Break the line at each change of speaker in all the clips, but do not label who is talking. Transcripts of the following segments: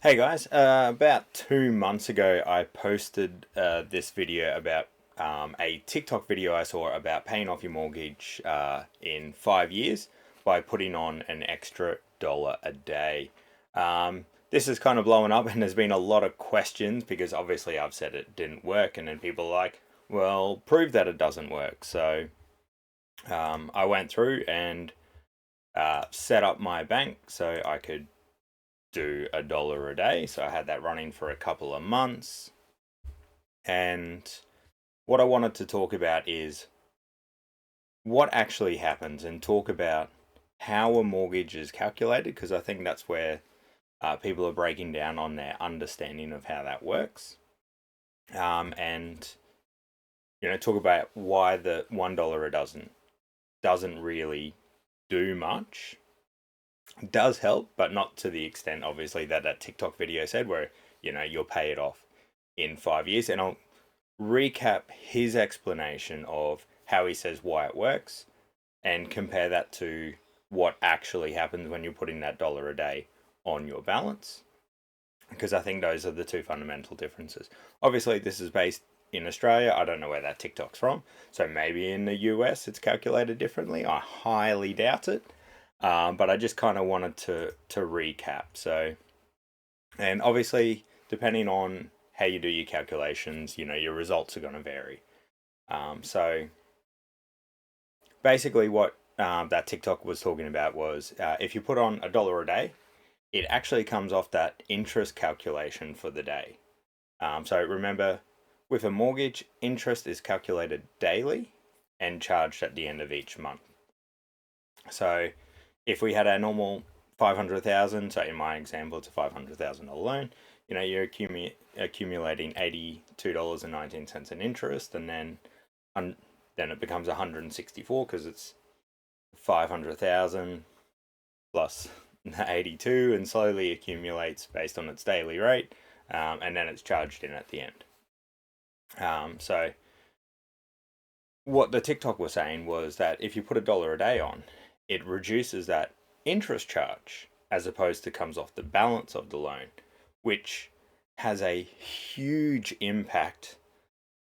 Hey guys, about 2 months ago, I posted this video about a TikTok video I saw about paying off your mortgage in 5 years by putting on an extra dollar a day. This is kind of blowing up, and there's been a lot of questions because obviously I've said it didn't work, and then people are like, well, prove that it doesn't work. So I went through and set up my bank so I could do a dollar a day. So I had that running for a couple of months. And what I wanted to talk about is what actually happens and talk about how a mortgage is calculated, because I think that's where people are breaking down on their understanding of how that works. And talk about why the $1 a doesn't really do much. It does help, but not to the extent, obviously, that TikTok video said, where you'll pay it off in 5 years. And I'll recap his explanation of how he says why it works and compare that to what actually happens when you're putting that dollar a day on your balance, because I think those are the two fundamental differences. Obviously, this is based in Australia. I don't know where that TikTok's from, so maybe in the US it's calculated differently. I highly doubt it, but I just kind of wanted to recap. So, and obviously, depending on how you do your calculations, your results are going to vary. So basically, what that TikTok was talking about was if you put on a dollar a day, it actually comes off that interest calculation for the day. So remember, with a mortgage, interest is calculated daily and charged at the end of each month. So if we had our normal 500,000, so in my example, it's a $500,000 loan, you're accumulating $82.19 in interest, and then it becomes 164 because it's 500,000 plus 82 and slowly accumulates based on its daily rate, and then it's charged in at the end. So what the TikTok was saying was that if you put a dollar a day on, it reduces that interest charge as opposed to comes off the balance of the loan, which has a huge impact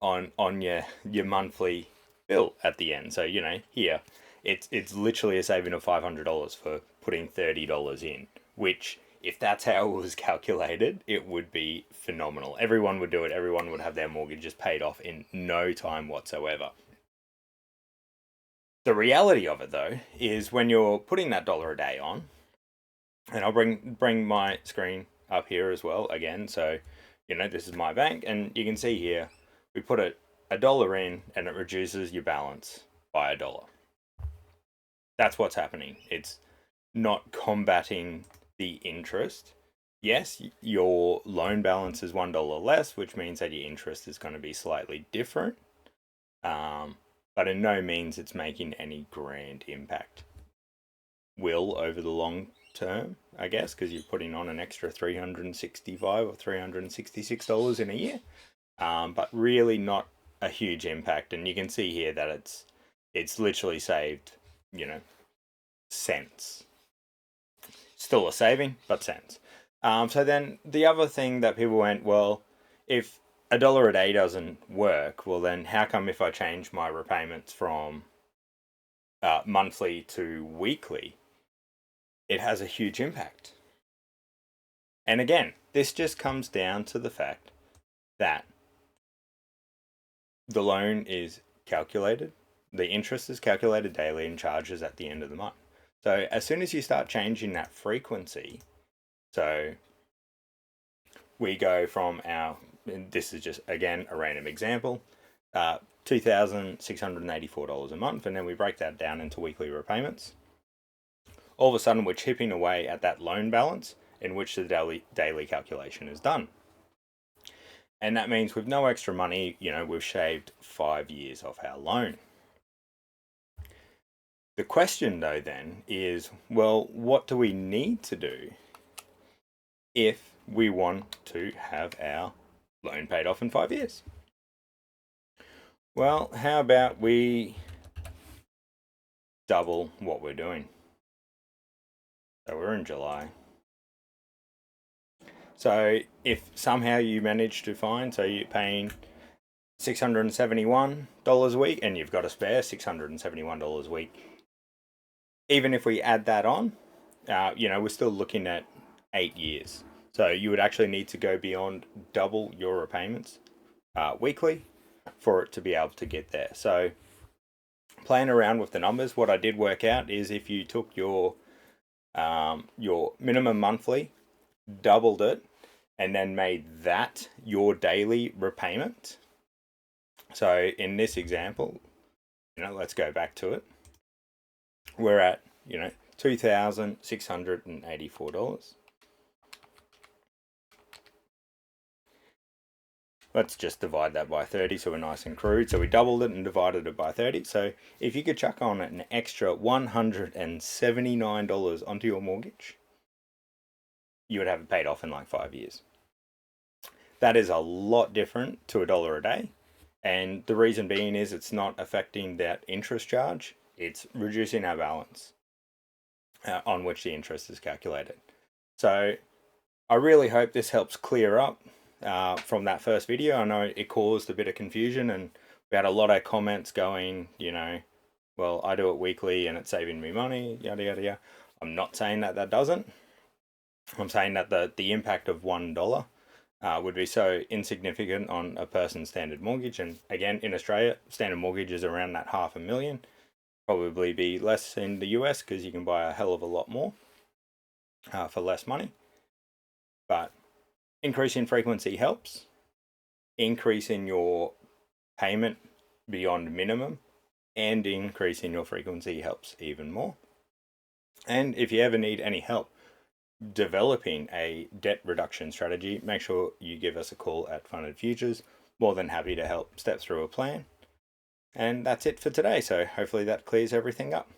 on your monthly bill at the end. So here it's literally a saving of $500 for putting $30 in, which if that's how it was calculated, it would be phenomenal. Everyone would do it. Everyone would have their mortgages paid off in no time whatsoever. The reality of it, though, is when you're putting that dollar a day on, and I'll bring my screen up here as well again. So, this is my bank, and you can see here we put a dollar in, and it reduces your balance by a dollar. That's what's happening. It's not combating the interest. Yes, your loan balance is $1 less, which means that your interest is going to be slightly different. But in no means it's making any grand impact. Will over the long term, I guess, because you're putting on an extra $365 or $366 in a year, but really not a huge impact. And you can see here that it's literally saved, cents. Still a saving, but cents. So then the other thing that people went, well, if a dollar a day doesn't work, well then how come if I change my repayments from monthly to weekly, it has a huge impact? And again, this just comes down to the fact that the loan is calculated, the interest is calculated daily and charges at the end of the month. So as soon as you start changing that frequency, so we go from this is just again a random example, $2,684 a month, and then we break that down into weekly repayments. All of a sudden, we're chipping away at that loan balance in which the daily calculation is done. And that means with no extra money, we've shaved 5 years off our loan. The question, though, then is, well, what do we need to do if we want to have our loan paid off in 5 years? Well, how about we double what we're doing? So we're in July. So if somehow you manage to find, so you're paying $671 a week and you've got a spare $671 a week, even if we add that on, we're still looking at 8 years. So you would actually need to go beyond double your repayments weekly for it to be able to get there. So playing around with the numbers, what I did work out is if you took your minimum monthly, doubled it, and then made that your daily repayment. So in this example, let's go back to it. We're at, $2,684. Let's just divide that by 30 so we're nice and crude. So we doubled it and divided it by 30. So if you could chuck on an extra $179 onto your mortgage, you would have it paid off in like 5 years. That is a lot different to $1 a day. And the reason being is it's not affecting that interest charge. It's reducing our balance on which the interest is calculated. So I really hope this helps clear up from that first video. I know it caused a bit of confusion and we had a lot of comments going, well, I do it weekly and it's saving me money, yada, yada, yada. I'm not saying that that doesn't. I'm saying that the impact of $1 would be so insignificant on a person's standard mortgage. And again, in Australia, standard mortgage is around that $500,000. Probably be less in the US because you can buy a hell of a lot more for less money. But increasing frequency helps. Increasing your payment beyond minimum and increasing your frequency helps even more. And if you ever need any help developing a debt reduction strategy, make sure you give us a call at Funded Futures. More than happy to help step through a plan. And that's it for today. So hopefully that clears everything up.